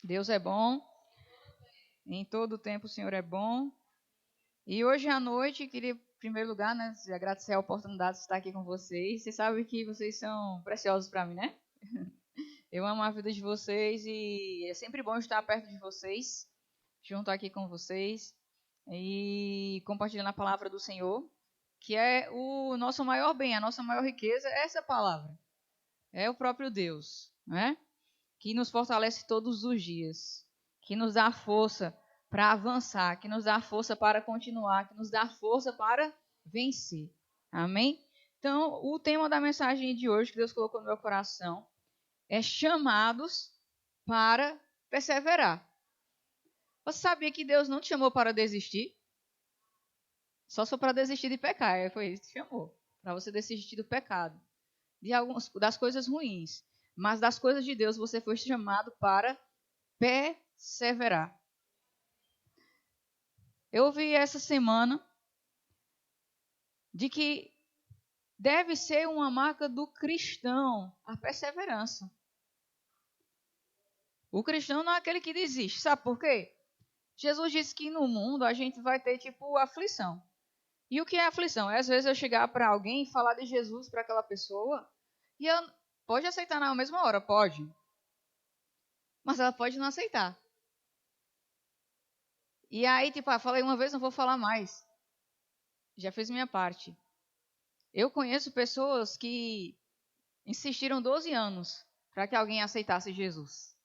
Deus é bom, em todo o tempo o Senhor é bom. E hoje à noite, queria, em primeiro lugar, né, agradecer a oportunidade de estar aqui com vocês. Vocês sabem que vocês são preciosos para mim, né? Eu amo a vida de vocês e é sempre bom estar perto de vocês, junto aqui com vocês e compartilhando a palavra do Senhor, que é o nosso maior bem, a nossa maior riqueza, é essa palavra. É o próprio Deus, né? Que nos fortalece todos os dias, que nos dá força para avançar, que nos dá força para continuar, que nos dá força para vencer. Amém? Então, o tema da mensagem de hoje que Deus colocou no meu coração é chamados para perseverar. Você sabia que Deus não te chamou para desistir? Só para desistir de pecar, foi isso que chamou. Para você desistir do pecado, das coisas ruins. Mas das coisas de Deus você foi chamado para perseverar. Eu ouvi essa semana de que deve ser uma marca do cristão a perseverança. O cristão não é aquele que desiste. Sabe por quê? Jesus disse que no mundo a gente vai ter tipo aflição. E o que é aflição? É às vezes eu chegar para alguém e falar de Jesus para aquela pessoa e ela pode aceitar na mesma hora, pode. Mas ela pode não aceitar. E aí, tipo, falei uma vez, não vou falar mais. Já fiz minha parte. Eu conheço pessoas que insistiram 12 anos para que alguém aceitasse Jesus.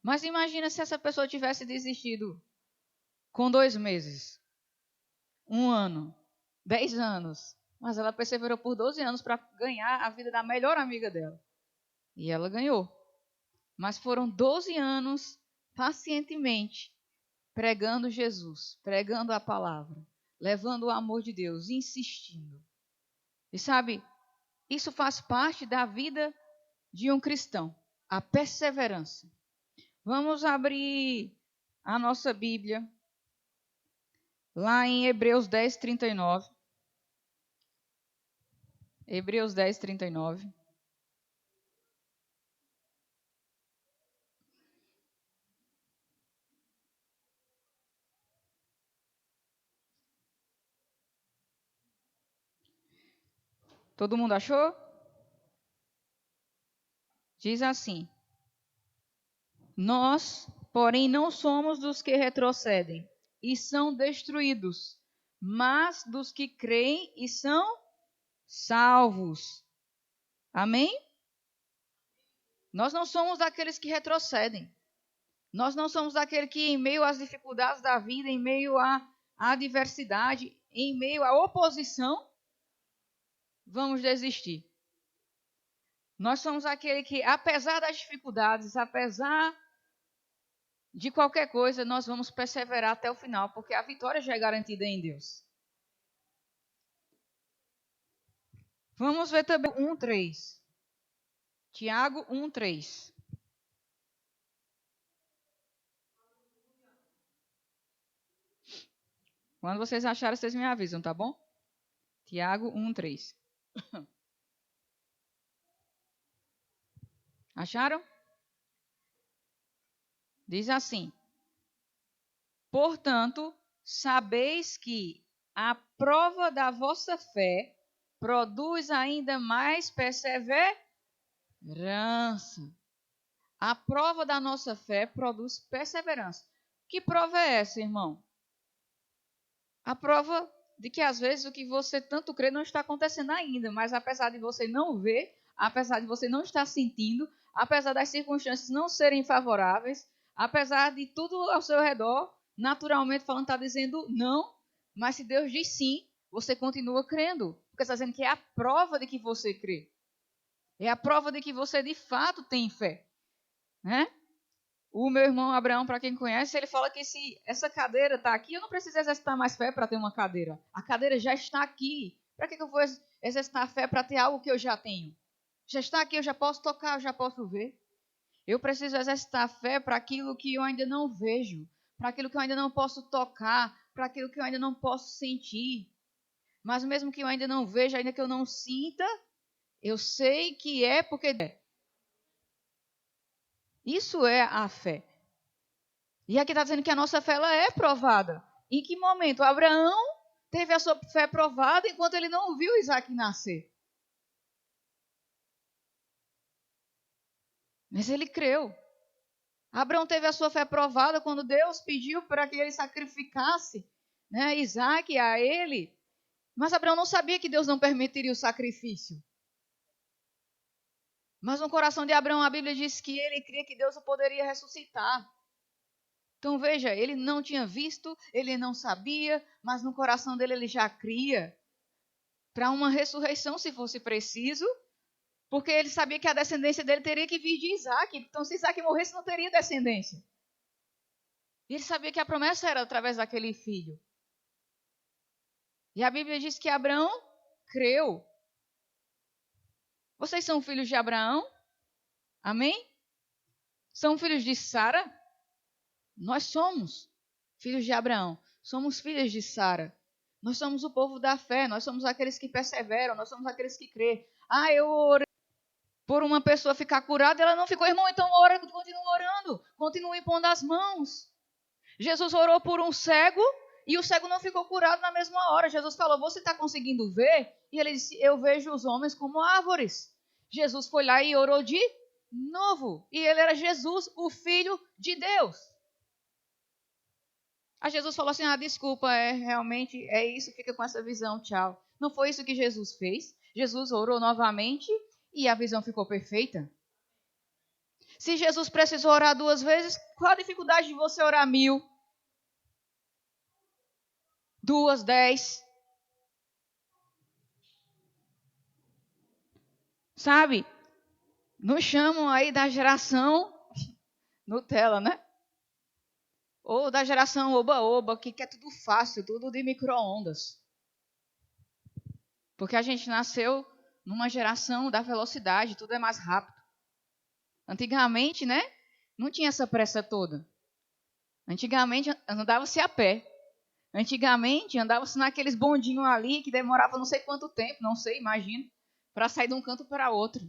Mas imagina se essa pessoa tivesse desistido com 2 meses, 1 ano, 10 anos. Mas ela perseverou por 12 anos para ganhar a vida da melhor amiga dela. E ela ganhou. Mas foram 12 anos pacientemente pregando Jesus, pregando a palavra, levando o amor de Deus, insistindo. E sabe, isso faz parte da vida de um cristão, a perseverança. Vamos abrir a nossa Bíblia lá em Hebreus 10, 39. Hebreus 10, 39. Todo mundo achou? Diz assim: Nós, porém, não somos dos que retrocedem e são destruídos, mas dos que creem e são salvos. Amém? Nós não somos daqueles que retrocedem. Nós não somos daqueles que, em meio às dificuldades da vida, em meio à adversidade, em meio à oposição, vamos desistir. Nós somos aquele que, apesar das dificuldades, apesar de qualquer coisa, nós vamos perseverar até o final, porque a vitória já é garantida em Deus. Vamos ver também 1:3. Tiago 1:3. Quando vocês acharem, vocês me avisam, tá bom? Tiago 1:3. Acharam? Diz assim: Portanto, sabeis que a prova da vossa fé produz ainda mais perseverança. A prova da nossa fé produz perseverança. Que prova é essa, irmão? A prova de que às vezes o que você tanto crê não está acontecendo ainda, mas apesar de você não ver, apesar de você não estar sentindo, apesar das circunstâncias não serem favoráveis, apesar de tudo ao seu redor, naturalmente falando, está dizendo não, mas se Deus diz sim, você continua crendo, porque está dizendo que é a prova de que você crê. É a prova de que você de fato tem fé, né? O meu irmão Abraão, para quem conhece, ele fala que se essa cadeira está aqui, eu não preciso exercitar mais fé para ter uma cadeira. A cadeira já está aqui. Para que eu vou exercitar fé para ter algo que eu já tenho? Já está aqui, eu já posso tocar, eu já posso ver. Eu preciso exercitar fé para aquilo que eu ainda não vejo, para aquilo que eu ainda não posso tocar, para aquilo que eu ainda não posso sentir. Mas mesmo que eu ainda não veja, ainda que eu não sinta, eu sei que é porque é. Isso é a fé. E aqui está dizendo que a nossa fé ela é provada. Em que momento? Abraão teve a sua fé provada enquanto ele não viu Isaac nascer. Mas ele creu. Abraão teve a sua fé provada quando Deus pediu para que ele sacrificasse, né, Isaac a ele. Mas Abraão não sabia que Deus não permitiria o sacrifício. Mas no coração de Abraão, a Bíblia diz que ele cria que Deus o poderia ressuscitar. Então veja, ele não tinha visto, ele não sabia, mas no coração dele ele já cria para uma ressurreição se fosse preciso, porque ele sabia que a descendência dele teria que vir de Isaac. Então se Isaac morresse não teria descendência. E ele sabia que a promessa era através daquele filho. E a Bíblia diz que Abraão creu. Vocês são filhos de Abraão? Amém? São filhos de Sara? Nós somos filhos de Abraão. Somos filhos de Sara. Nós somos o povo da fé. Nós somos aqueles que perseveram. Nós somos aqueles que crê. Ah, eu orei por uma pessoa ficar curada. Ela não ficou, irmão, então ora, continua orando. Continue impondo as mãos. Jesus orou por um cego e o cego não ficou curado na mesma hora. Jesus falou, você está conseguindo ver? E ele disse, eu vejo os homens como árvores. Jesus foi lá e orou de novo. E ele era Jesus, o Filho de Deus. Aí Jesus falou assim, desculpa, realmente é isso, fica com essa visão, tchau. Não foi isso que Jesus fez. Jesus orou novamente e a visão ficou perfeita. Se Jesus precisou orar 2 vezes, qual a dificuldade de você orar 1000? 2, 10. Sabe? Nos chamam aí da geração Nutella, né? Ou da geração oba-oba, que quer tudo fácil, tudo de micro-ondas. Porque a gente nasceu numa geração da velocidade, tudo é mais rápido. Antigamente, né? Não tinha essa pressa toda. Antigamente andava-se a pé. Antigamente andava-se naqueles bondinhos ali que demorava não sei quanto tempo, não sei, imagino, para sair de um canto para outro.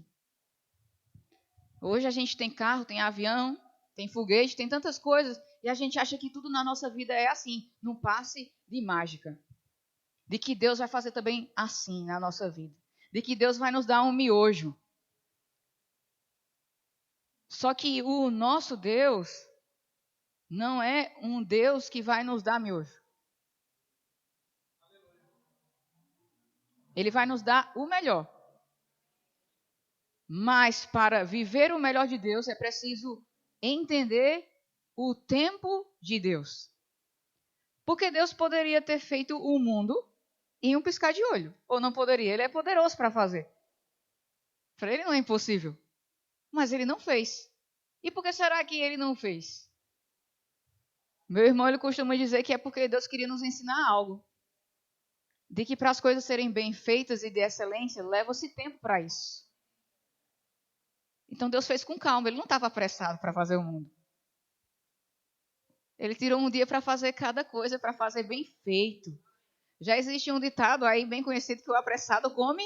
Hoje a gente tem carro, tem avião, tem foguete, tem tantas coisas, e a gente acha que tudo na nossa vida é assim, num passe de mágica. De que Deus vai fazer também assim na nossa vida. De que Deus vai nos dar um miojo. Só que o nosso Deus não é um Deus que vai nos dar miojo. Ele vai nos dar o melhor. Mas para viver o melhor de Deus é preciso entender o tempo de Deus. Porque Deus poderia ter feito o mundo em um piscar de olho. Ou não poderia? Ele é poderoso para fazer. Para ele não é impossível. Mas ele não fez. E por que será que ele não fez? Meu irmão, ele costuma dizer que é porque Deus queria nos ensinar algo. De que para as coisas serem bem feitas e de excelência, leva-se tempo para isso. Então Deus fez com calma, ele não estava apressado para fazer o mundo. Ele tirou um dia para fazer cada coisa, para fazer bem feito. Já existe um ditado aí bem conhecido que o apressado come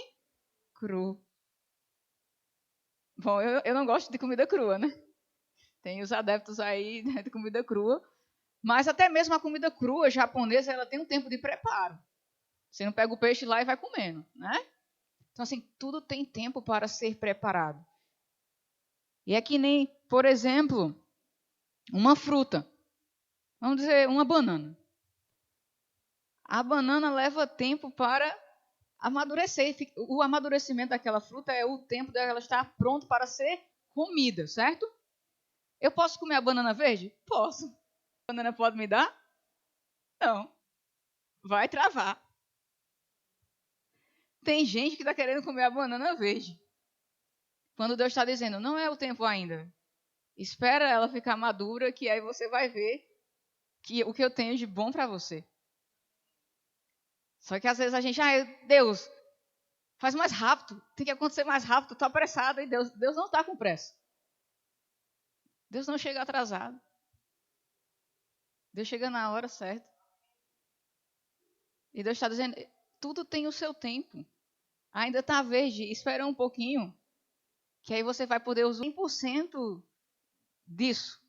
cru. Bom, eu não gosto de comida crua, né? Tem os adeptos aí de comida crua. Mas até mesmo a comida crua japonesa, ela tem um tempo de preparo. Você não pega o peixe lá e vai comendo, né? Então, assim, tudo tem tempo para ser preparado. E é que nem, por exemplo, uma fruta. Vamos dizer, uma banana. A banana leva tempo para amadurecer. O amadurecimento daquela fruta é o tempo dela estar pronto para ser comida, certo? Eu posso comer a banana verde? Posso. A banana pode me dar? Não. Vai travar. Tem gente que está querendo comer a banana verde. Quando Deus está dizendo, não é o tempo ainda. Espera ela ficar madura, que aí você vai ver o que eu tenho de bom para você. Só que às vezes a gente, Deus, faz mais rápido, tem que acontecer mais rápido, estou apressado. E Deus não está com pressa. Deus não chega atrasado. Deus chega na hora certa. E Deus está dizendo, tudo tem o seu tempo. Ainda está verde, espera um pouquinho, que aí você vai poder usar 100% disso.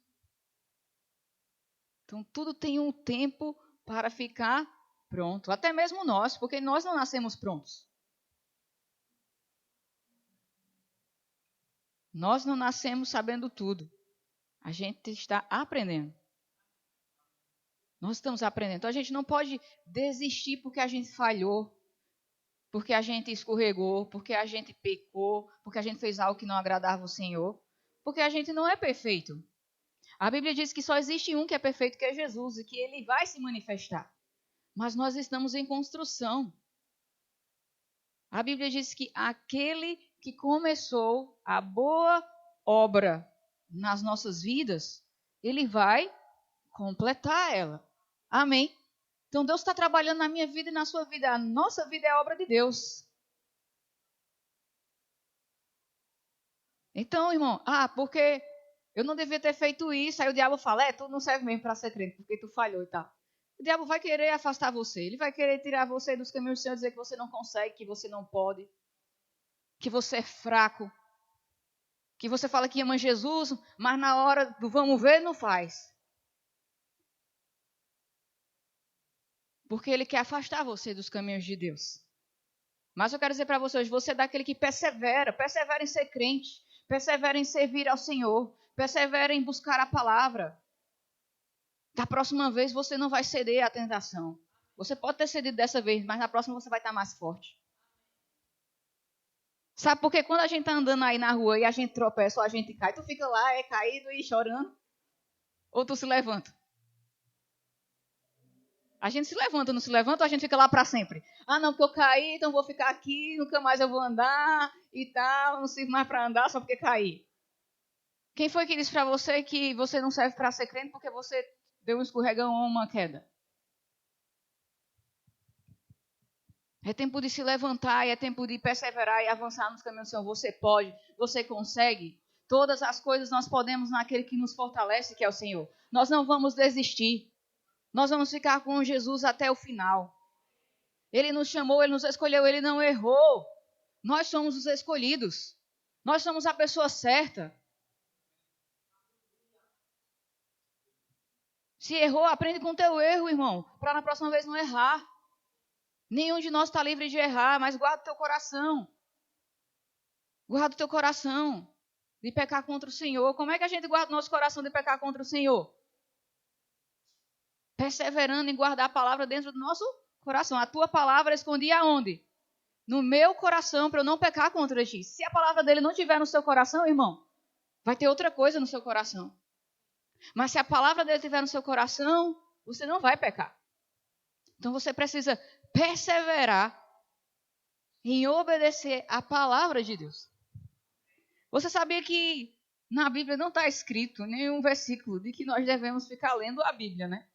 Então, tudo tem um tempo para ficar pronto. Até mesmo nós, porque nós não nascemos prontos. Nós não nascemos sabendo tudo. A gente está aprendendo. Nós estamos aprendendo. Então, a gente não pode desistir porque a gente falhou, porque a gente escorregou, porque a gente pecou, porque a gente fez algo que não agradava o Senhor. Porque a gente não é perfeito. A Bíblia diz que só existe um que é perfeito, que é Jesus, e que ele vai se manifestar. Mas nós estamos em construção. A Bíblia diz que aquele que começou a boa obra nas nossas vidas, ele vai completar ela. Amém? Então Deus está trabalhando na minha vida e na sua vida. A nossa vida é obra de Deus. Então, irmão, porque eu não devia ter feito isso. Aí o diabo fala, tu não serve mesmo para ser crente, porque tu falhou e tal. O diabo vai querer afastar você. Ele vai querer tirar você dos caminhos do Senhor, dizer que você não consegue, que você não pode, que você é fraco, que você fala que ama Jesus, mas na hora do vamos ver, não faz. Porque ele quer afastar você dos caminhos de Deus. Mas eu quero dizer para você hoje, você é daquele que persevera em ser crente, persevera em servir ao Senhor, persevera em buscar a palavra. Da próxima vez você não vai ceder à tentação. Você pode ter cedido dessa vez, mas na próxima você vai estar mais forte. Sabe por quê? Quando a gente está andando aí na rua e a gente tropeça ou a gente cai, tu fica lá, caído e chorando? Ou tu se levanta? A gente se levanta, não se levanta, ou a gente fica lá para sempre? Não, porque eu caí, então vou ficar aqui, nunca mais eu vou andar e tal, não sirvo mais para andar só porque caí. Quem foi que disse para você que você não serve para ser crente porque você deu um escorregão ou uma queda? É tempo de se levantar, e é tempo de perseverar e avançar nos caminhos do Senhor. Você pode, você consegue. Todas as coisas nós podemos naquele que nos fortalece, que é o Senhor. Nós não vamos desistir. Nós vamos ficar com Jesus até o final. Ele nos chamou, ele nos escolheu, ele não errou. Nós somos os escolhidos. Nós somos a pessoa certa. Se errou, aprende com o teu erro, irmão, para na próxima vez não errar. Nenhum de nós está livre de errar, mas guarda o teu coração. Guarda o teu coração de pecar contra o Senhor. Como é que a gente guarda o nosso coração de pecar contra o Senhor? Perseverando em guardar a palavra dentro do nosso coração. A tua palavra escondi aonde? No meu coração, para eu não pecar contra ti. Se a palavra dele não estiver no seu coração, irmão, vai ter outra coisa no seu coração. Mas se a palavra dele estiver no seu coração, você não vai pecar. Então você precisa perseverar em obedecer a palavra de Deus. Você sabia que na Bíblia não está escrito nenhum versículo de que nós devemos ficar lendo a Bíblia, né?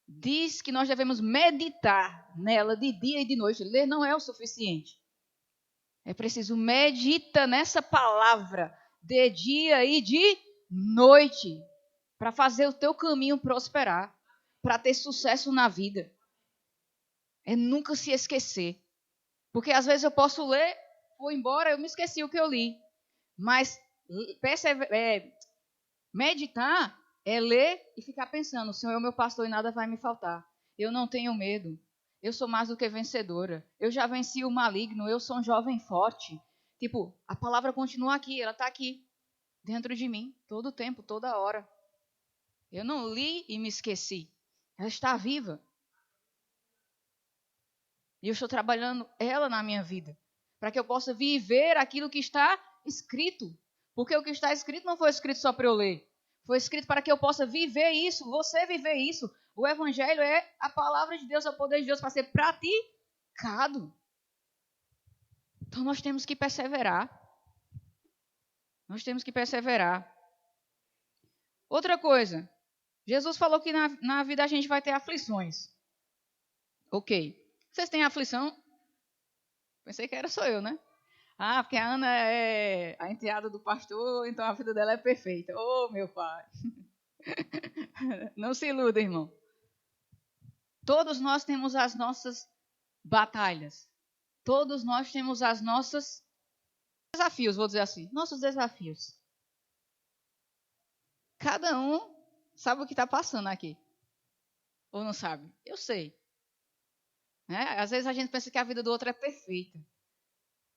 Diz que nós devemos meditar nela de dia e de noite. Ler não é o suficiente. É preciso meditar nessa palavra de dia e de noite para fazer o teu caminho prosperar, para ter sucesso na vida. É nunca se esquecer. Porque às vezes eu posso ler, vou embora, eu me esqueci o que eu li. Mas meditar é ler e ficar pensando, o Senhor é o meu pastor e nada vai me faltar. Eu não tenho medo. Eu sou mais do que vencedora. Eu já venci o maligno, eu sou um jovem forte. Tipo, a palavra continua aqui, ela está aqui, dentro de mim, todo o tempo, toda hora. Eu não li e me esqueci. Ela está viva. E eu estou trabalhando ela na minha vida, para que eu possa viver aquilo que está escrito. Porque o que está escrito não foi escrito só para eu ler. Foi escrito para que eu possa viver isso, você viver isso. O Evangelho é a palavra de Deus, é o poder de Deus para ser praticado. Então nós temos que perseverar. Nós temos que perseverar. Outra coisa, Jesus falou que na vida a gente vai ter aflições. Ok. Vocês têm aflição? Pensei que era só eu, né? Porque a Ana é a enteada do pastor, então a vida dela é perfeita. Meu pai. Não se iluda, irmão. Todos nós temos as nossas batalhas. Todos nós temos as nossas desafios, vou dizer assim. Nossos desafios. Cada um sabe o que está passando aqui. Ou não sabe? Eu sei. Né? Às vezes a gente pensa que a vida do outro é perfeita.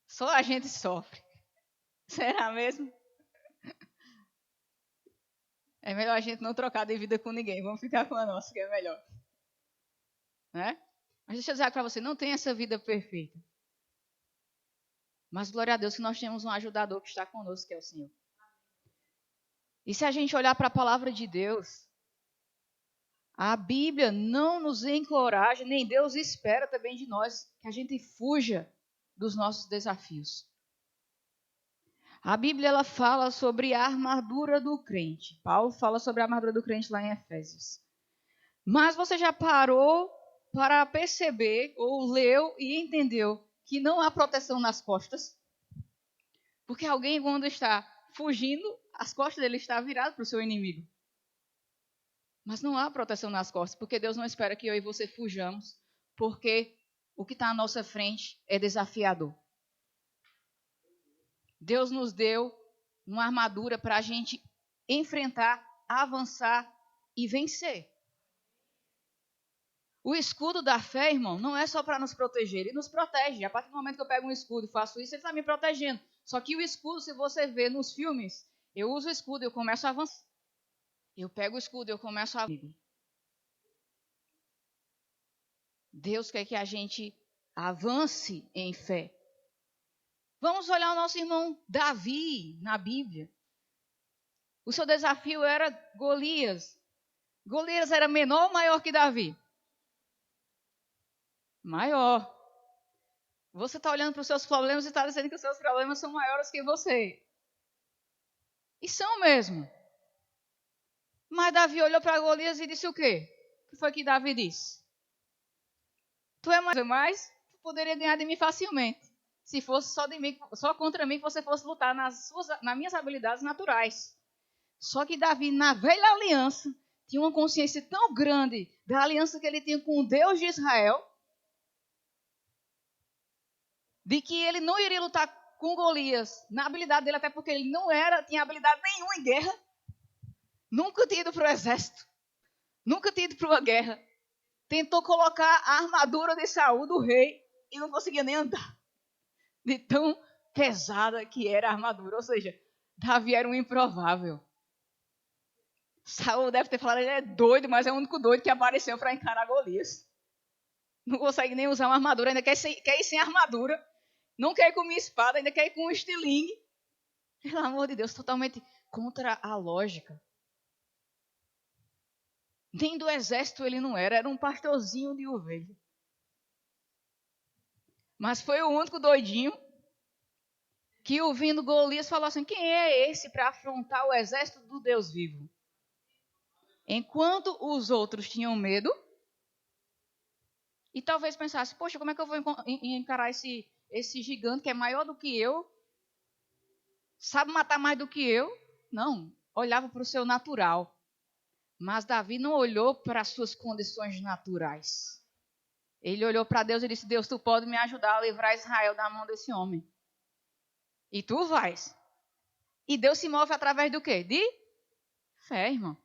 Só a gente sofre. Será mesmo? É melhor a gente não trocar de vida com ninguém. Vamos ficar com a nossa, que é melhor. Né? Mas deixa eu dizer para você, não tem essa vida perfeita. Mas glória a Deus que nós temos um ajudador que está conosco, que é o Senhor. E se a gente olhar para a palavra de Deus, a Bíblia não nos encoraja, nem Deus espera também de nós que a gente fuja dos nossos desafios. A Bíblia ela fala sobre a armadura do crente. Paulo fala sobre a armadura do crente lá em Efésios. Mas você já parou para perceber, ou leu e entendeu que não há proteção nas costas? Porque alguém, quando está fugindo, as costas dele estão viradas para o seu inimigo. Mas não há proteção nas costas, porque Deus não espera que eu e você fujamos, porque o que está à nossa frente é desafiador. Deus nos deu uma armadura para a gente enfrentar, avançar e vencer. O escudo da fé, irmão, não é só para nos proteger, ele nos protege. A partir do momento que eu pego um escudo e faço isso, ele está me protegendo. Só que o escudo, se você vê nos filmes, eu uso o escudo e eu começo a avançar. Eu pego o escudo e eu começo a... Deus quer que a gente avance em fé. Vamos olhar o nosso irmão Davi na Bíblia. O seu desafio era Golias. Golias era menor ou maior que Davi? Maior. Você está olhando para os seus problemas e está dizendo que os seus problemas são maiores que você. E são mesmo. Mas Davi olhou para Golias e disse o quê? O que foi que Davi disse? Tu é mais, tu poderia ganhar de mim facilmente. Se fosse só de mim, só contra mim que você fosse lutar nas minhas habilidades naturais. Só que Davi, na velha aliança, tinha uma consciência tão grande da aliança que ele tinha com o Deus de Israel, de que ele não iria lutar com Golias na habilidade dele, até porque ele não tinha habilidade nenhuma em guerra. Nunca tinha ido para o exército. Nunca tinha ido para uma guerra. Tentou colocar a armadura de Saul, do rei, e não conseguia nem andar. De tão pesada que era a armadura. Ou seja, Davi era um improvável. Saul deve ter falado, ele é doido, mas é o único doido que apareceu para encarar Golias. Não consegue nem usar uma armadura, ainda quer ir sem armadura. Não quer ir com minha espada, ainda quer ir com um estilingue. Pelo amor de Deus, totalmente contra a lógica. Nem do exército ele não era um pastorzinho de ovelha. Mas foi o único doidinho que, ouvindo Golias, falou assim, quem é esse para afrontar o exército do Deus vivo? Enquanto os outros tinham medo, e talvez pensasse, poxa, como é que eu vou encarar esse gigante que é maior do que eu, sabe matar mais do que eu? Não, olhava para o seu natural. Mas Davi não olhou para as suas condições naturais. Ele olhou para Deus e disse, Deus, tu pode me ajudar a livrar Israel da mão desse homem. E tu vais. E Deus se move através do quê? De fé, irmão.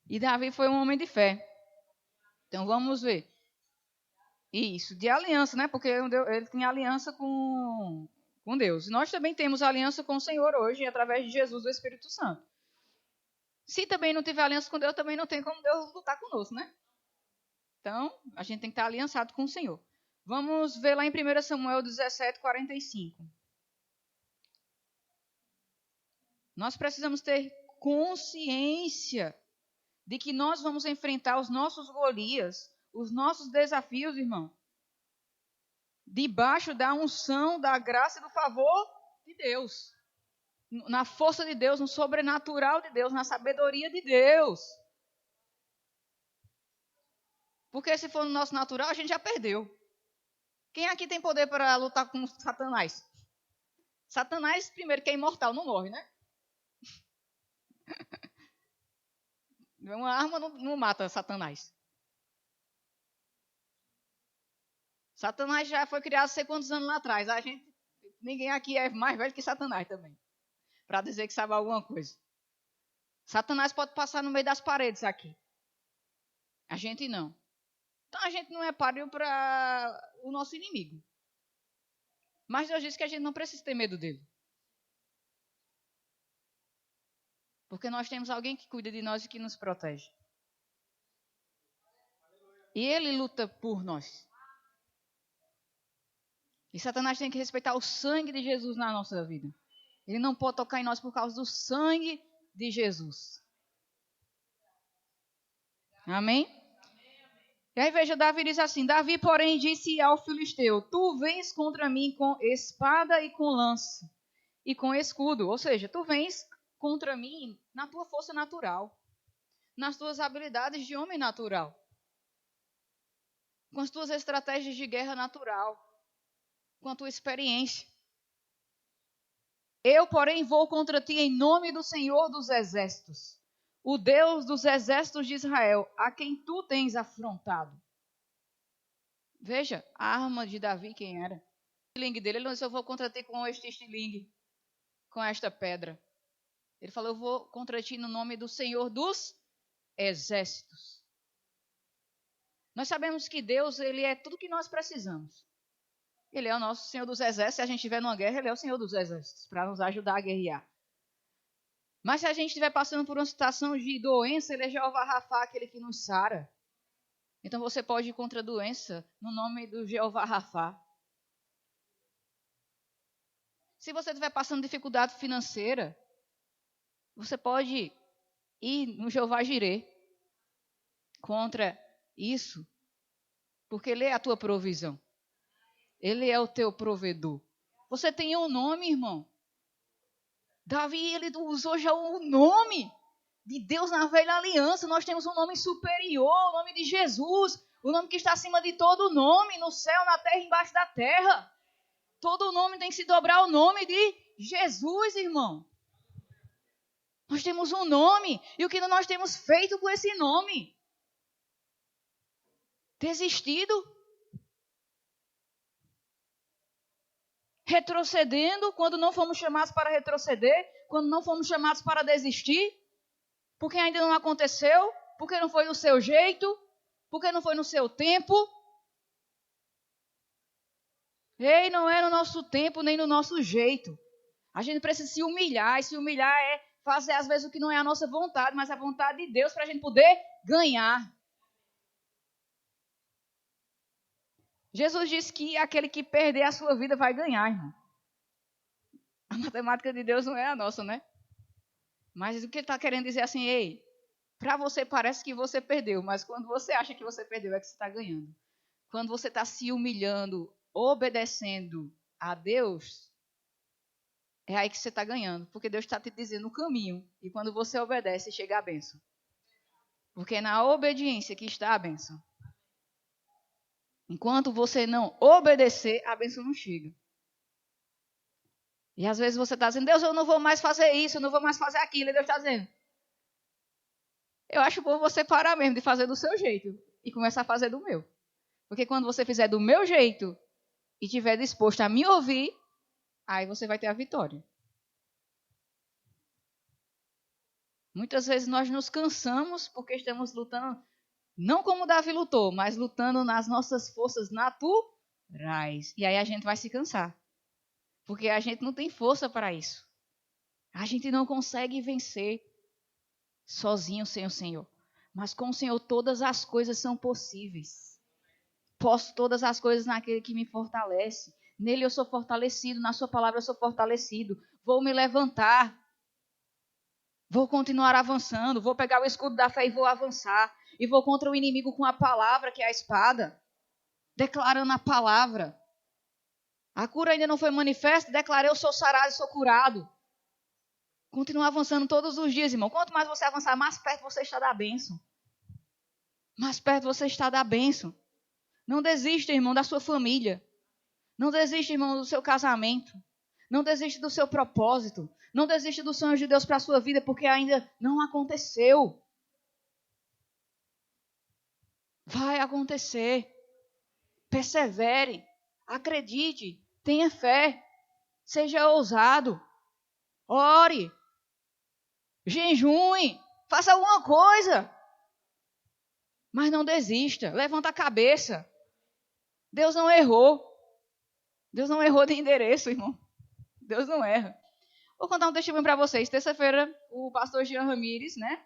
E Davi foi um homem de fé. Então vamos ver. Isso, de aliança, né? Porque ele tinha aliança com Deus. E nós também temos aliança com o Senhor hoje, através de Jesus, o Espírito Santo. Se também não tiver aliança com Deus, também não tem como Deus lutar conosco, né? Então, a gente tem que estar aliançado com o Senhor. Vamos ver lá em 1 Samuel 17, 45. Nós precisamos ter consciência de que nós vamos enfrentar os nossos Golias, os nossos desafios, irmão, debaixo da unção, da graça e do favor de Deus. Na força de Deus, no sobrenatural de Deus, na sabedoria de Deus. Porque se for no nosso natural, a gente já perdeu. Quem aqui tem poder para lutar com Satanás? Satanás, primeiro, que é imortal, não morre, né? Uma arma não mata Satanás. Satanás já foi criado sei quantos anos lá atrás. Ninguém aqui é mais velho que Satanás também. Para dizer que sabe alguma coisa. Satanás pode passar no meio das paredes aqui. A gente não. Então a gente não é páreo para o nosso inimigo. Mas Deus disse que a gente não precisa ter medo dele. Porque nós temos alguém que cuida de nós e que nos protege. E ele luta por nós. E Satanás tem que respeitar o sangue de Jesus na nossa vida. Ele não pode tocar em nós por causa do sangue de Jesus. Amém? E aí veja, Davi diz assim, Davi, porém, disse ao filisteu, tu vens contra mim com espada e com lança e com escudo. Ou seja, tu vens contra mim na tua força natural, nas tuas habilidades de homem natural, com as tuas estratégias de guerra natural, com a tua experiência. Eu, porém, vou contra ti em nome do Senhor dos Exércitos, o Deus dos exércitos de Israel, a quem tu tens afrontado. Veja, a arma de Davi, quem era? O estilingue dele, ele não disse, eu vou contra ti com este estilingue, com esta pedra. Ele falou, eu vou contra ti no nome do Senhor dos Exércitos. Nós sabemos que Deus, ele é tudo que nós precisamos. Ele é o nosso Senhor dos Exércitos. Se a gente estiver numa guerra, ele é o Senhor dos Exércitos, para nos ajudar a guerrear. Mas se a gente estiver passando por uma situação de doença, ele é Jeová Rafá, aquele que nos sara. Então você pode ir contra a doença no nome do Jeová Rafá. Se você estiver passando dificuldade financeira, você pode ir no Jeová Jirê contra isso, porque ele é a tua provisão. Ele é o teu provedor. Você tem um nome, irmão. Davi, ele usou já o nome de Deus na velha aliança. Nós temos um nome superior, o nome de Jesus, o nome que está acima de todo nome, no céu, na terra, embaixo da terra. Todo nome tem que se dobrar ao nome de Jesus, irmão. Nós temos um nome, e o que nós temos feito com esse nome? Desistido? Retrocedendo quando não fomos chamados para retroceder, quando não fomos chamados para desistir, porque ainda não aconteceu, porque não foi no seu jeito, porque não foi no seu tempo. Ei, não é no nosso tempo nem no nosso jeito. A gente precisa se humilhar, e se humilhar é fazer às vezes o que não é a nossa vontade, mas a vontade de Deus para a gente poder ganhar. Jesus disse que aquele que perder a sua vida vai ganhar, irmão. A matemática de Deus não é a nossa, né? Mas o que ele está querendo dizer assim, ei, para você parece que você perdeu, mas quando você acha que você perdeu é que você está ganhando. Quando você está se humilhando, obedecendo a Deus, é aí que você está ganhando. Porque Deus está te dizendo o caminho. E quando você obedece, chega a bênção. Porque é na obediência que está a bênção. Enquanto você não obedecer, a bênção não chega. E às vezes você está dizendo, Deus, eu não vou mais fazer isso, eu não vou mais fazer aquilo. E Deus está dizendo, eu acho bom você parar mesmo de fazer do seu jeito e começar a fazer do meu. Porque quando você fizer do meu jeito e estiver disposto a me ouvir, aí você vai ter a vitória. Muitas vezes nós nos cansamos porque estamos lutando, não como Davi lutou, mas lutando nas nossas forças naturais. E aí a gente vai se cansar. Porque a gente não tem força para isso. A gente não consegue vencer sozinho sem o Senhor. Mas com o Senhor todas as coisas são possíveis. Posso todas as coisas naquele que me fortalece. Nele eu sou fortalecido, na sua palavra eu sou fortalecido. Vou me levantar. Vou continuar avançando. Vou pegar o escudo da fé e vou avançar. E vou contra o inimigo com a palavra, que é a espada. Declarando a palavra. A cura ainda não foi manifesta. Declarei, eu sou sarado e sou curado. Continua avançando todos os dias, irmão. Quanto mais você avançar, mais perto você está da bênção. Mais perto você está da bênção. Não desista, irmão, da sua família. Não desista, irmão, do seu casamento. Não desista do seu propósito. Não desista dos sonhos de Deus para a sua vida, porque ainda não aconteceu. Vai acontecer. Persevere. Acredite. Tenha fé. Seja ousado. Ore. jejum, faça alguma coisa. Mas não desista, levanta a cabeça. Deus não errou. Deus não errou de endereço, irmão. Deus não erra. Vou contar um testemunho para vocês. Terça-feira, o pastor Jean Ramírez, né?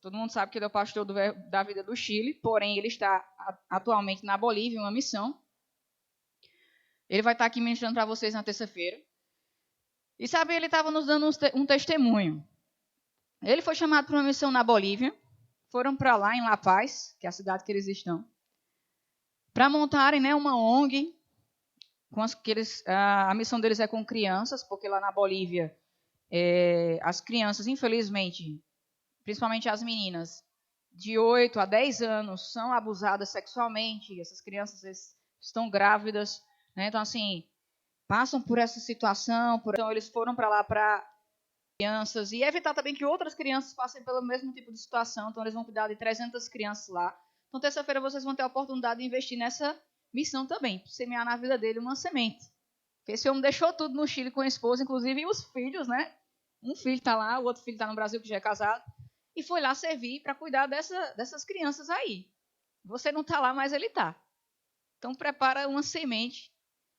Todo mundo sabe que ele é o pastor da vida do Chile, porém ele está atualmente na Bolívia, em uma missão. Ele vai estar aqui ministrando para vocês na terça-feira. E sabe, ele estava nos dando um testemunho. Ele foi chamado para uma missão na Bolívia. Foram para lá, em La Paz, que é a cidade que eles estão, para montarem, né, uma ONG. A missão deles é com crianças, porque lá na Bolívia, as crianças, infelizmente, principalmente as meninas, de 8 a 10 anos, são abusadas sexualmente. Essas crianças estão grávidas, né? Então, assim, passam por essa situação. Então, eles foram para lá para crianças e evitar também que outras crianças passem pelo mesmo tipo de situação. Então, eles vão cuidar de 300 crianças lá. Então, terça-feira, vocês vão ter a oportunidade de investir nessa missão também, semear na vida dele uma semente. Porque esse homem deixou tudo no Chile com a esposa, inclusive e os filhos, né? Um filho está lá, o outro filho está no Brasil, que já é casado. E foi lá servir para cuidar dessas crianças aí. Você não está lá, mas ele está. Então, prepara uma semente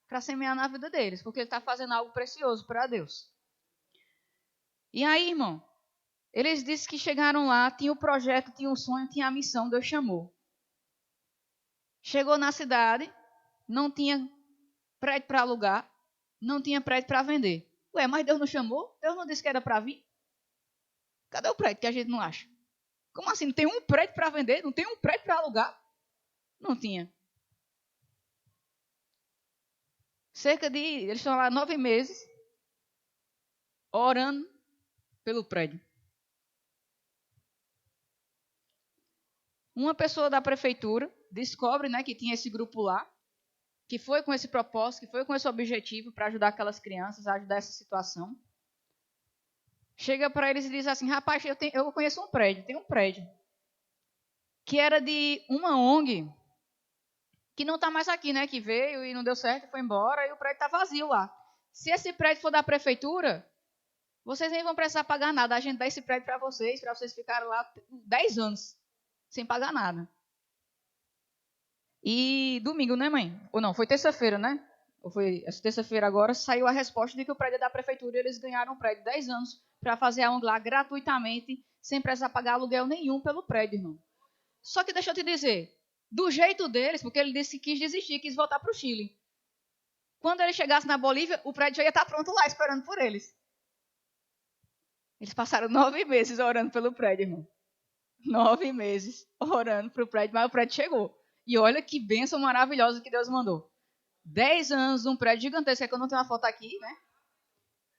para semear na vida deles, porque ele está fazendo algo precioso para Deus. E aí, irmão, eles disseram que chegaram lá, tinha o projeto, tinha o sonho, tinha a missão, Deus chamou. Chegou na cidade, não tinha prédio para alugar, não tinha prédio para vender. Ué, mas Deus não chamou? Deus não disse que era para vir? Cadê o prédio que a gente não acha? Como assim? Não tem um prédio para vender? Não tem um prédio para alugar? Não tinha. Eles estão lá 9 meses, orando pelo prédio. Uma pessoa da prefeitura descobre, né, que tinha esse grupo lá, que foi com esse propósito, que foi com esse objetivo para ajudar aquelas crianças, a ajudar essa situação. Chega para eles e diz assim: rapaz, eu conheço um prédio, tem um prédio, que era de uma ONG, que não está mais aqui, né, que veio e não deu certo, foi embora, e o prédio está vazio lá. Se esse prédio for da prefeitura, vocês nem vão precisar pagar nada, a gente dá esse prédio para vocês ficarem lá 10 anos, sem pagar nada. E domingo, né, mãe? Ou não, foi terça-feira, né? Ou foi essa terça-feira agora, saiu a resposta de que o prédio é da prefeitura e eles ganharam um prédio 10 anos para fazer a ONG lá gratuitamente, sem precisar pagar aluguel nenhum pelo prédio, irmão. Só que deixa eu te dizer, do jeito deles, porque ele disse que quis desistir, quis voltar para o Chile. Quando ele chegasse na Bolívia, o prédio já ia estar pronto lá, esperando por eles. Eles passaram 9 meses orando pelo prédio, irmão. 9 meses orando para o prédio, mas o prédio chegou. E olha que bênção maravilhosa que Deus mandou. 10 anos, um prédio gigantesco, é que eu não tenho uma foto aqui, né?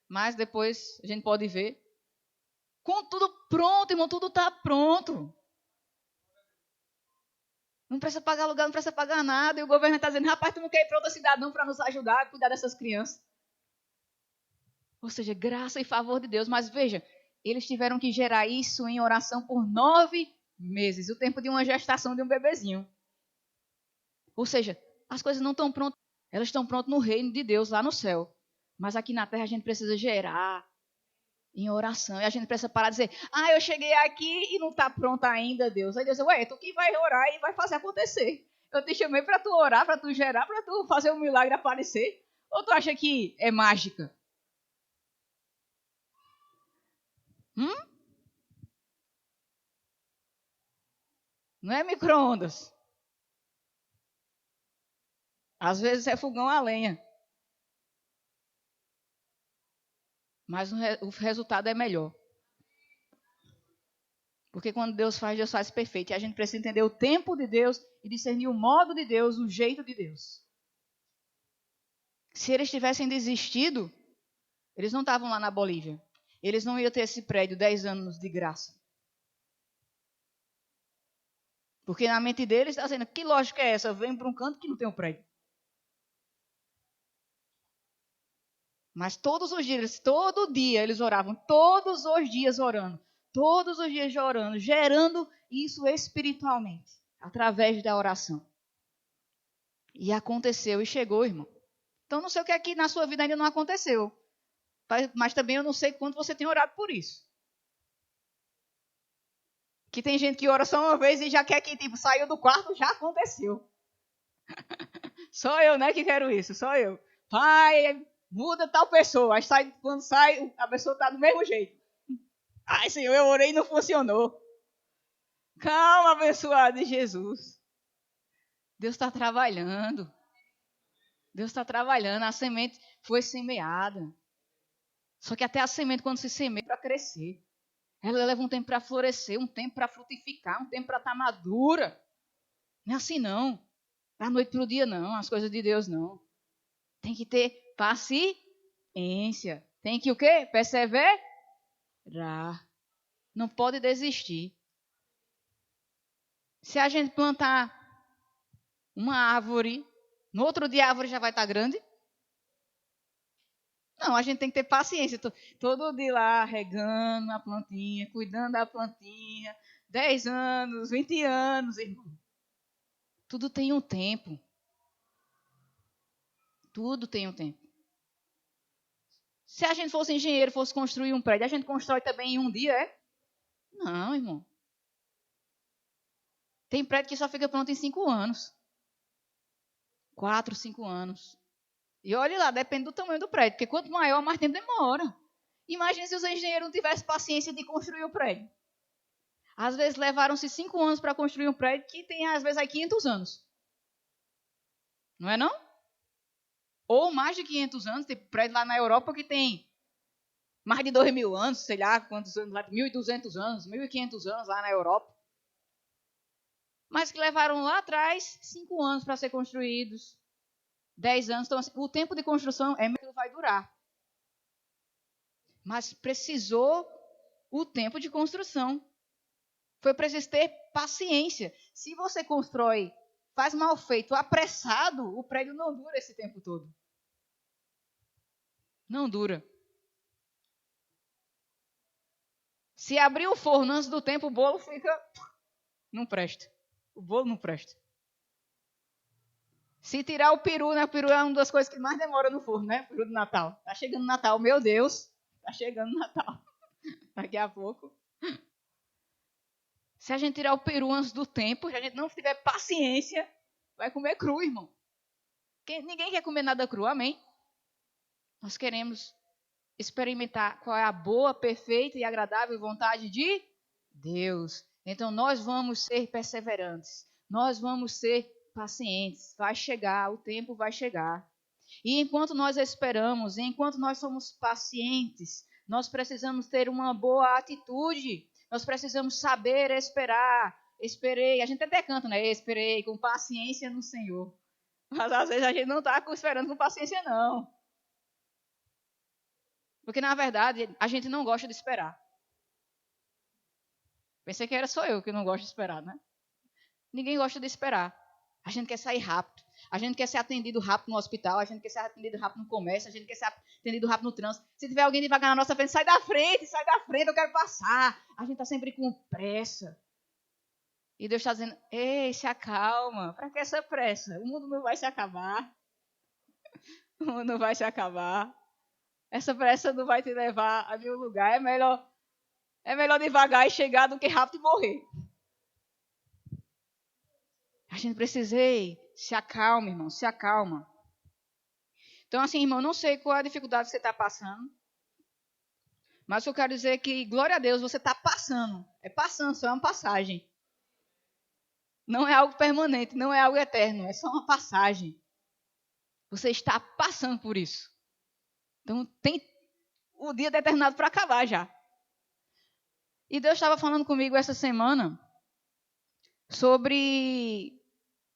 Mas depois a gente pode ver. Com tudo pronto, irmão, tudo está pronto. Não precisa pagar aluguel, não precisa pagar nada. E o governo está dizendo, rapaz, tu não quer ir para outra cidade não para nos ajudar a cuidar dessas crianças. Ou seja, graça e favor de Deus. Mas veja, eles tiveram que gerar isso em oração por 9 meses. O tempo de uma gestação de um bebezinho. Ou seja, as coisas não estão prontas. Elas estão prontas no reino de Deus, lá no céu. Mas aqui na terra a gente precisa gerar em oração. E a gente precisa parar de dizer, eu cheguei aqui e não está pronta ainda, Deus. Aí Deus diz, tu que vai orar e vai fazer acontecer. Eu te chamei para tu orar, para tu gerar, para tu fazer um milagre aparecer. Ou tu acha que é mágica? Não é micro-ondas. Às vezes é fogão a lenha. Mas o resultado é melhor. Porque quando Deus faz perfeito. E a gente precisa entender o tempo de Deus e discernir o modo de Deus, o jeito de Deus. Se eles tivessem desistido, eles não estavam lá na Bolívia. Eles não iam ter esse prédio 10 anos de graça. Porque na mente deles está dizendo, que lógica é essa? Eu venho para um canto que não tem um prédio. Mas todos os dias, todo dia eles oravam, todos os dias orando, todos os dias orando, gerando isso espiritualmente, através da oração. E aconteceu e chegou, irmão. Então não sei o que aqui na sua vida ainda não aconteceu, mas também eu não sei quanto você tem orado por isso. Que tem gente que ora só uma vez e já quer que, tipo, saiu do quarto, já aconteceu. Só eu, né, que quero isso, só eu. Pai, muda tal pessoa. Aí sai, quando sai, a pessoa tá do mesmo jeito. Ai, Senhor, eu orei e não funcionou. Calma, abençoado de Jesus. Deus está trabalhando. Deus está trabalhando. A semente foi semeada. Só que até a semente, quando se semeia, para crescer. Ela leva um tempo para florescer, um tempo para frutificar, um tempo para estar madura. Não é assim, não. Da noite para o dia, não. As coisas de Deus, não. Tem que ter paciência. Tem que o quê? Perseverar. Não pode desistir. Se a gente plantar uma árvore, no outro dia a árvore já vai estar grande? Não, a gente tem que ter paciência. Todo dia lá regando a plantinha, cuidando da plantinha. 10 anos, 20 anos, irmão. Tudo tem um tempo. Tudo tem um tempo. Se a gente fosse engenheiro, fosse construir um prédio, a gente constrói também em um dia, é? Não, irmão. Tem prédio que só fica pronto em 5 anos. 4, 5 anos. E olhe lá, depende do tamanho do prédio, porque quanto maior, mais tempo demora. Imagine se os engenheiros não tivessem paciência de construir o prédio. Às vezes levaram-se 5 anos para construir um prédio que tem, às vezes, aí 500 anos. Não é não? Ou mais de 500 anos. Tem prédio lá na Europa que tem mais de 2.000 anos, sei lá quantos anos, 1.200 anos, 1.500 anos lá na Europa. Mas que levaram lá atrás 5 anos para ser construídos. 10 anos. Então, assim, o tempo de construção é mesmo que vai durar. Mas precisou o tempo de construção. Foi preciso ter paciência. Se você constrói, faz mal feito, apressado, o prédio não dura esse tempo todo. Não dura. Se abrir o forno antes do tempo, o bolo fica... Não presta. O bolo não presta. Se tirar o peru, né? O peru é uma das coisas que mais demora no forno, né? O peru do Natal. Tá chegando o Natal, meu Deus. Tá chegando o Natal. Daqui a pouco. Se a gente tirar o peru antes do tempo, se a gente não tiver paciência, vai comer cru, irmão. Ninguém quer comer nada cru, amém? Nós queremos experimentar qual é a boa, perfeita e agradável vontade de Deus. Então nós vamos ser perseverantes. Nós vamos ser pacientes. Vai chegar, o tempo vai chegar. E enquanto nós esperamos, enquanto nós somos pacientes, nós precisamos ter uma boa atitude. Nós precisamos saber esperar. Esperei, a gente até canta, né? Esperei com paciência no Senhor. Mas às vezes a gente não está esperando com paciência, não. Porque na verdade a gente não gosta de esperar. Pensei que era só eu que não gosto de esperar, né? Ninguém gosta de esperar. A gente quer sair rápido. A gente quer ser atendido rápido no hospital. A gente quer ser atendido rápido no comércio. A gente quer ser atendido rápido no trânsito. Se tiver alguém devagar na nossa frente, sai da frente, eu quero passar. A gente está sempre com pressa. E Deus está dizendo, ei, se acalma. Para que essa pressa? O mundo não vai se acabar. O mundo não vai se acabar. Essa pressa não vai te levar a nenhum lugar. É melhor devagar e chegar do que rápido e morrer. A gente precisa, se acalma, irmão, se acalma. Então, assim, irmão, não sei qual é a dificuldade que você está passando. Mas eu quero dizer que, glória a Deus, você está passando. É passando, só é uma passagem. Não é algo permanente, não é algo eterno, é só uma passagem. Você está passando por isso. Então, tem o dia determinado para acabar já. E Deus estava falando comigo essa semana sobre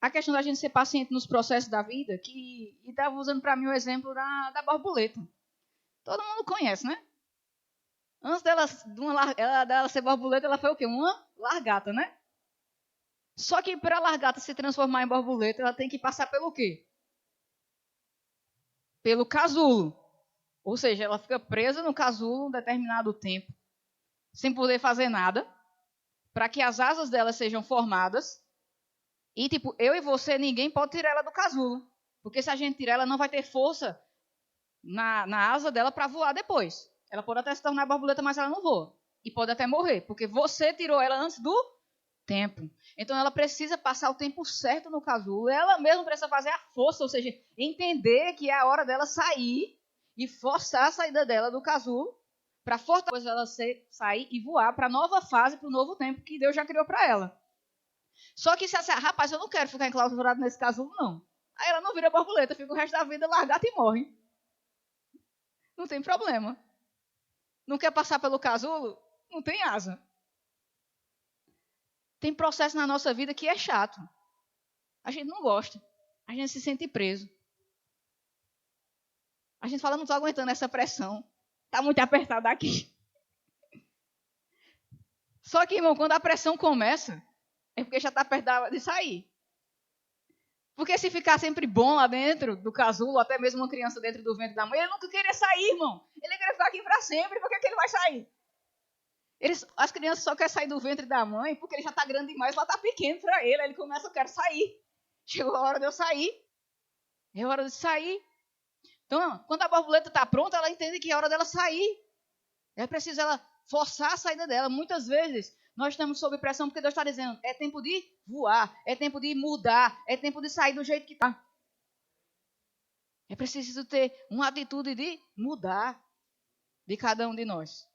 a questão da gente ser paciente nos processos da vida, e estava usando para mim o exemplo da borboleta. Todo mundo conhece, né? Antes dela ser borboleta, ela foi o quê? Uma largata, né? Só que para a largata se transformar em borboleta, ela tem que passar pelo quê? Pelo casulo. Ou seja, ela fica presa no casulo um determinado tempo, sem poder fazer nada, para que as asas dela sejam formadas. E, tipo, eu e você, ninguém pode tirar ela do casulo. Porque se a gente tirar, ela não vai ter força na asa dela para voar depois. Ela pode até se tornar borboleta, mas ela não voa. e pode até morrer, porque você tirou ela antes do tempo. Então ela precisa passar o tempo certo no casulo, ela mesma precisa fazer a força, ou seja, entender que é a hora dela sair e forçar a saída dela do casulo para fortalecer ela sair e voar para a nova fase, para o novo tempo que Deus já criou para ela. Só que se ela disser, rapaz, eu não quero ficar enclausurado nesse casulo, não. Aí ela não vira borboleta, fica o resto da vida largada e morre. Não tem problema. Não quer passar pelo casulo? Não tem asa. Tem processo na nossa vida que é chato. A gente não gosta. A gente se sente preso. A gente fala, não estou aguentando essa pressão. Está muito apertado aqui. Só que, irmão, quando a pressão começa, é porque já está perto de sair. Porque se ficar sempre bom lá dentro do casulo, até mesmo uma criança dentro do ventre da mãe, ele nunca queria sair, irmão. Ele queria ficar aqui para sempre, por que ele vai sair? As crianças só querem sair do ventre da mãe porque ele já está grande demais, lá está pequeno para ele. Aí ele começa, eu quero sair. Chegou a hora de eu sair. É hora de sair. Então, quando a borboleta está pronta, ela entende que é hora dela sair. É preciso ela forçar a saída dela. Muitas vezes, nós estamos sob pressão porque Deus está dizendo, é tempo de voar, é tempo de mudar, é tempo de sair do jeito que está. É preciso ter uma atitude de mudar de cada um de nós.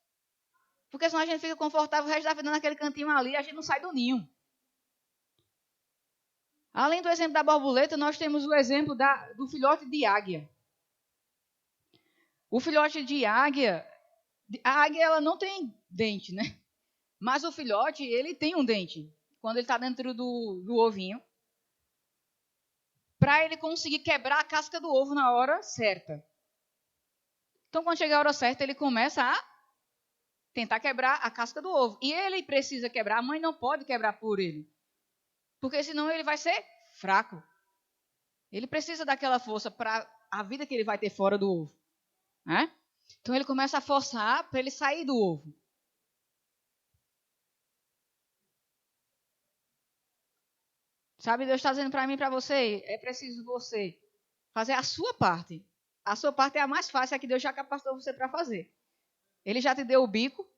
Porque senão a gente fica confortável o resto da vida naquele cantinho ali e a gente não sai do ninho. Além do exemplo da borboleta, nós temos o exemplo do filhote de águia. O filhote de águia, a águia ela não tem dente, né? Mas o filhote, ele tem um dente. Quando ele está dentro do ovinho. Para ele conseguir quebrar a casca do ovo na hora certa. Então, quando chegar a hora certa, ele começa a tentar quebrar a casca do ovo. E ele precisa quebrar, a mãe não pode quebrar por ele. Porque senão ele vai ser fraco. Ele precisa daquela força para a vida que ele vai ter fora do ovo. Né? Então ele começa a forçar para ele sair do ovo. Sabe, Deus está dizendo para mim e para você, é preciso você fazer a sua parte. A sua parte é a mais fácil, é a que Deus já capacitou você para fazer. Ele já te deu o bico,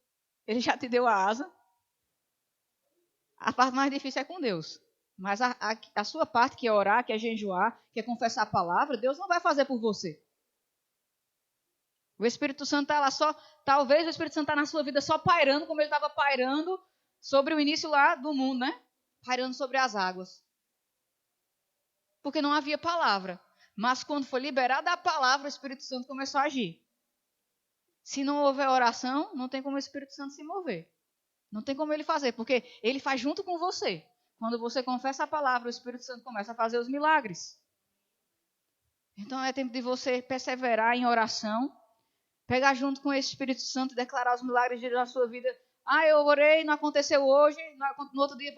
ele já te deu a asa. A parte mais difícil é com Deus. Mas a sua parte, que é orar, que é jejuar, que é confessar a palavra, Deus não vai fazer por você. O Espírito Santo está lá só, talvez o Espírito Santo está na sua vida só pairando, como ele estava pairando sobre o início lá do mundo, né? Pairando sobre as águas. Porque não havia palavra. Mas quando foi liberada a palavra, o Espírito Santo começou a agir. Se não houver oração, não tem como o Espírito Santo se mover. Não tem como ele fazer, porque ele faz junto com você. Quando você confessa a palavra, o Espírito Santo começa a fazer os milagres. Então é tempo de você perseverar em oração, pegar junto com esse Espírito Santo e declarar os milagres de Deus na sua vida. Ah, eu orei, não aconteceu hoje, no outro dia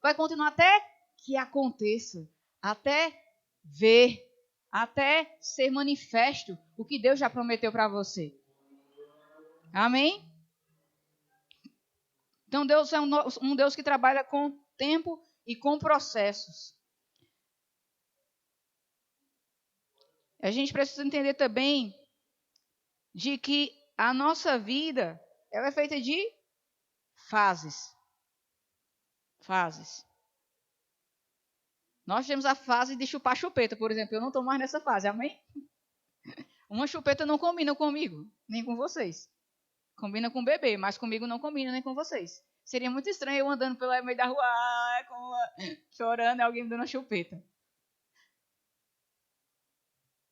vai continuar até que aconteça, até ver, até ser manifesto o que Deus já prometeu para você. Amém? Então Deus é um Deus que trabalha com tempo e com processos. A gente precisa entender também de que a nossa vida ela é feita de fases. Fases. Nós temos a fase de chupar chupeta, por exemplo. Eu não estou mais nessa fase, amém? Uma chupeta não combina comigo, nem com vocês. Combina com o bebê, mas comigo não combina nem com vocês. Seria muito estranho eu andando pelo meio da rua, chorando e alguém me dando uma chupeta.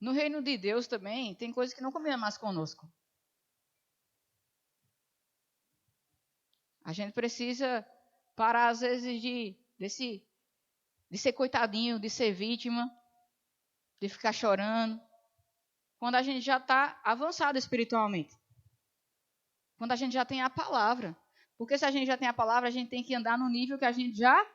No reino de Deus também tem coisas que não combinam mais conosco. A gente precisa parar às vezes de ser coitadinho, de ser vítima, de ficar chorando. Quando a gente já está avançado espiritualmente. Quando a gente já tem a palavra. Porque se a gente já tem a palavra, a gente tem que andar no nível que a gente já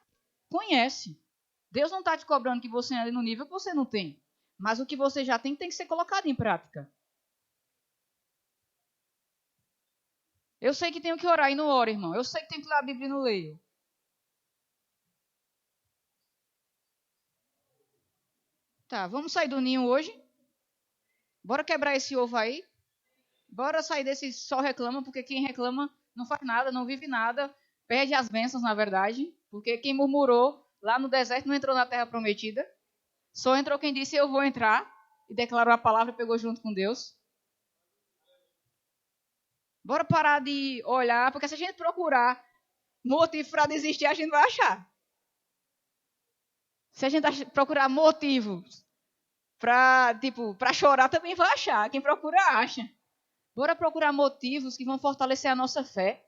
conhece. Deus não está te cobrando que você ande no nível que você não tem. Mas o que você já tem que ser colocado em prática. Eu sei que tenho que orar e não oro, irmão. Eu sei que tenho que ler a Bíblia e não leio. Tá, vamos sair do ninho hoje? Bora quebrar esse ovo aí? Bora sair desse só reclama, porque quem reclama não faz nada, não vive nada, perde as bênçãos, na verdade. Porque quem murmurou lá no deserto não entrou na terra prometida. Só entrou quem disse eu vou entrar e declarou a palavra e pegou junto com Deus. Bora parar de olhar, porque se a gente procurar motivo para desistir, a gente vai achar. Se a gente procurar motivos para chorar, também vai achar. Quem procura, acha. Bora procurar motivos que vão fortalecer a nossa fé.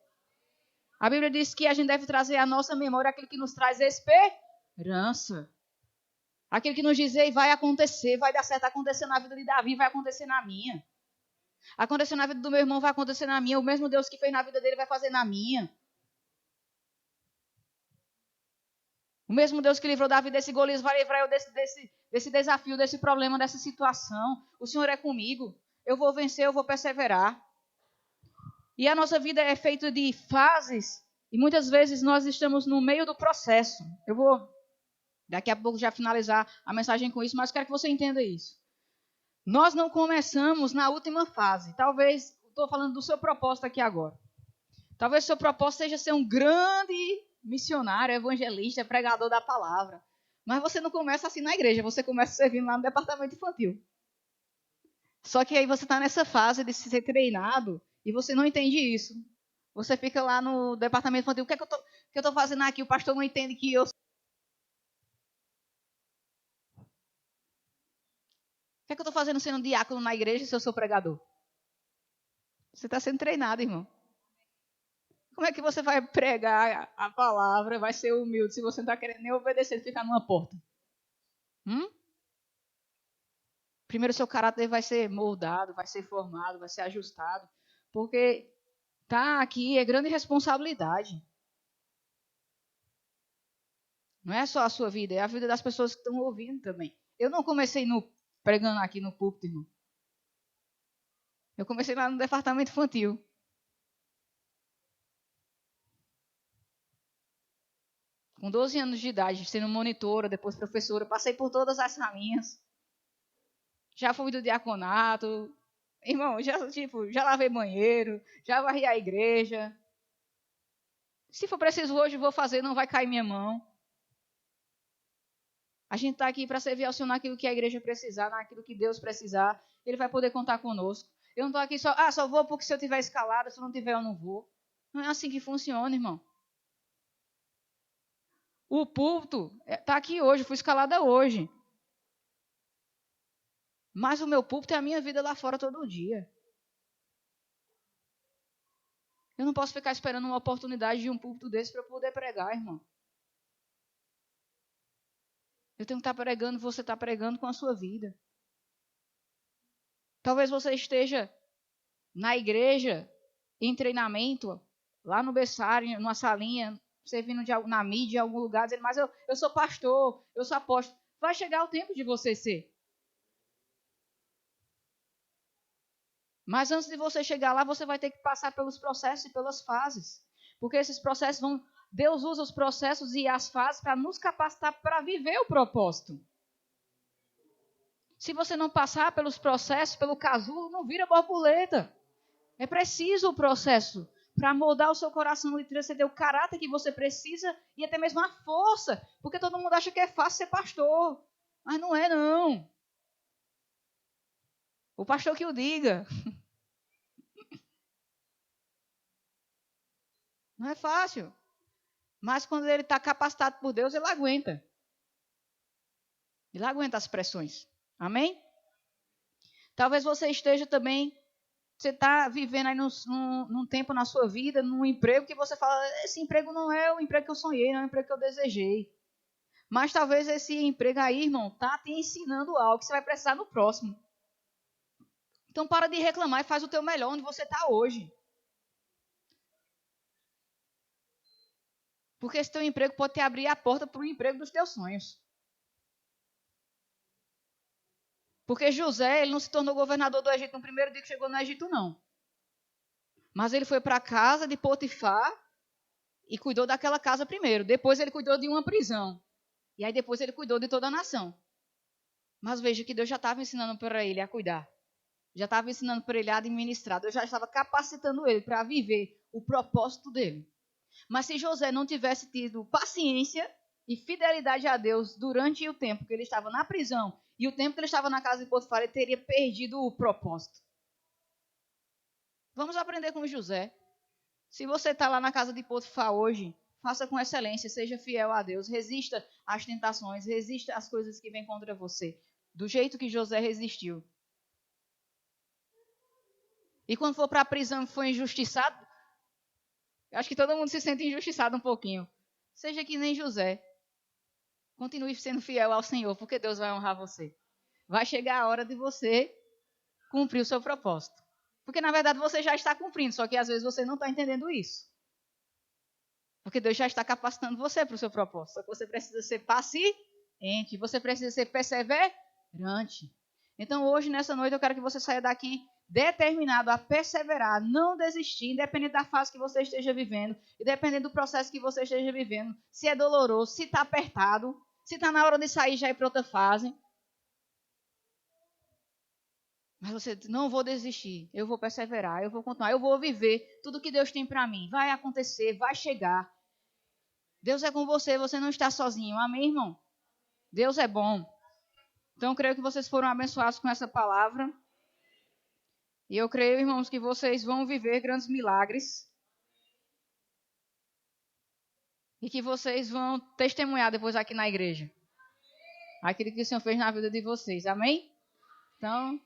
A Bíblia diz que a gente deve trazer à nossa memória aquilo que nos traz esperança. Aquilo que nos diz, vai acontecer, vai dar certo, acontecer na vida de Davi, vai acontecer na minha. Acontecer na vida do meu irmão, vai acontecer na minha. O mesmo Deus que fez na vida dele vai fazer na minha. O mesmo Deus que livrou Davi desse Golias vai livrar eu desse desafio, desse problema, dessa situação. O Senhor é comigo. Eu vou vencer, eu vou perseverar. E a nossa vida é feita de fases. E muitas vezes nós estamos no meio do processo. Eu vou daqui a pouco já finalizar a mensagem com isso, mas quero que você entenda isso. Nós não começamos na última fase. Talvez, estou falando do seu propósito aqui agora. Talvez o seu propósito seja ser um grande missionário, evangelista, pregador da palavra. Mas você não começa assim na igreja, você começa servindo lá no departamento infantil. Só que aí você está nessa fase de ser treinado e você não entende isso. Você fica lá no departamento infantil, o que é que eu estou fazendo aqui? O pastor não entende que eu... O que é que eu estou fazendo sendo diácono na igreja se eu sou pregador? Você está sendo treinado, irmão. Como é que você vai pregar a palavra, vai ser humilde, se você não está querendo nem obedecer, ficar numa porta? Primeiro, seu caráter vai ser moldado, vai ser formado, vai ser ajustado. Porque tá aqui é grande responsabilidade. Não é só a sua vida, é a vida das pessoas que estão ouvindo também. Eu não comecei pregando aqui no púlpito, irmão. Eu comecei lá no departamento infantil. Com 12 anos de idade, sendo monitora, depois professora, passei por todas as raminhas. Já fui do diaconato. Irmão, já lavei banheiro, já varri a igreja. Se for preciso hoje, vou fazer, não vai cair minha mão. A gente está aqui para servir ao Senhor naquilo que a igreja precisar, naquilo que Deus precisar. Ele vai poder contar conosco. Eu não estou aqui só vou porque se eu tiver escalado, se eu não tiver, eu não vou. Não é assim que funciona, irmão. O púlpito está aqui hoje, fui escalada hoje. Mas o meu púlpito é a minha vida lá fora todo dia. Eu não posso ficar esperando uma oportunidade de um púlpito desse para eu poder pregar, irmão. Eu tenho que estar pregando, você está pregando com a sua vida. Talvez você esteja na igreja, em treinamento, lá no berçário, numa salinha, servindo na mídia, em algum lugar, dizendo, mas eu sou pastor, eu sou apóstolo. Vai chegar o tempo de você ser. Mas antes de você chegar lá, você vai ter que passar pelos processos e pelas fases. Porque esses processos Deus usa os processos e as fases para nos capacitar para viver o propósito. Se você não passar pelos processos, pelo casulo, não vira borboleta. É preciso o processo para moldar o seu coração e transcender o caráter que você precisa e até mesmo a força. Porque todo mundo acha que é fácil ser pastor. Mas não é, não. O pastor que o diga. Não é fácil. Mas quando ele está capacitado por Deus, ele aguenta. Ele aguenta as pressões. Amém? Talvez você esteja também, você está vivendo aí num tempo na sua vida, num emprego que você fala, esse emprego não é o emprego que eu sonhei, não é o emprego que eu desejei. Mas talvez esse emprego aí, irmão, está te ensinando algo que você vai precisar no próximo. Então para de reclamar e faz o teu melhor onde você está hoje. Porque esse teu emprego pode te abrir a porta para o emprego dos teus sonhos. Porque José, ele não se tornou governador do Egito no primeiro dia que chegou no Egito, não. Mas ele foi para a casa de Potifar e cuidou daquela casa primeiro. Depois ele cuidou de uma prisão. E aí depois ele cuidou de toda a nação. Mas veja que Deus já estava ensinando para ele a cuidar. Já estava ensinando para ele a administrar. Deus já estava capacitando ele para viver o propósito dele. Mas se José não tivesse tido paciência e fidelidade a Deus durante o tempo que ele estava na prisão e o tempo que ele estava na casa de Potifar, ele teria perdido o propósito. Vamos aprender com José. Se você está lá na casa de Potifar hoje, faça com excelência, seja fiel a Deus, resista às tentações, resista às coisas que vêm contra você, do jeito que José resistiu. E quando for para a prisão e for injustiçado, eu acho que todo mundo se sente injustiçado um pouquinho. Seja que nem José. Continue sendo fiel ao Senhor, porque Deus vai honrar você. Vai chegar a hora de você cumprir o seu propósito. Porque, na verdade, você já está cumprindo, só que às vezes você não está entendendo isso. Porque Deus já está capacitando você para o seu propósito. Só que você precisa ser paciente, você precisa ser perseverante. Então, hoje, nessa noite, eu quero que você saia daqui determinado a perseverar, não desistir, independente da fase que você esteja vivendo, independente do processo que você esteja vivendo, se é doloroso, se está apertado, se está na hora de sair já ir para outra fase. Mas você diz, não vou desistir, eu vou perseverar, eu vou continuar, eu vou viver tudo que Deus tem para mim. Vai acontecer, vai chegar. Deus é com você, você não está sozinho. Amém, irmão? Deus é bom. Então, eu creio que vocês foram abençoados com essa palavra. E eu creio, irmãos, que vocês vão viver grandes milagres. E que vocês vão testemunhar depois aqui na igreja aquilo que o Senhor fez na vida de vocês. Amém? Então,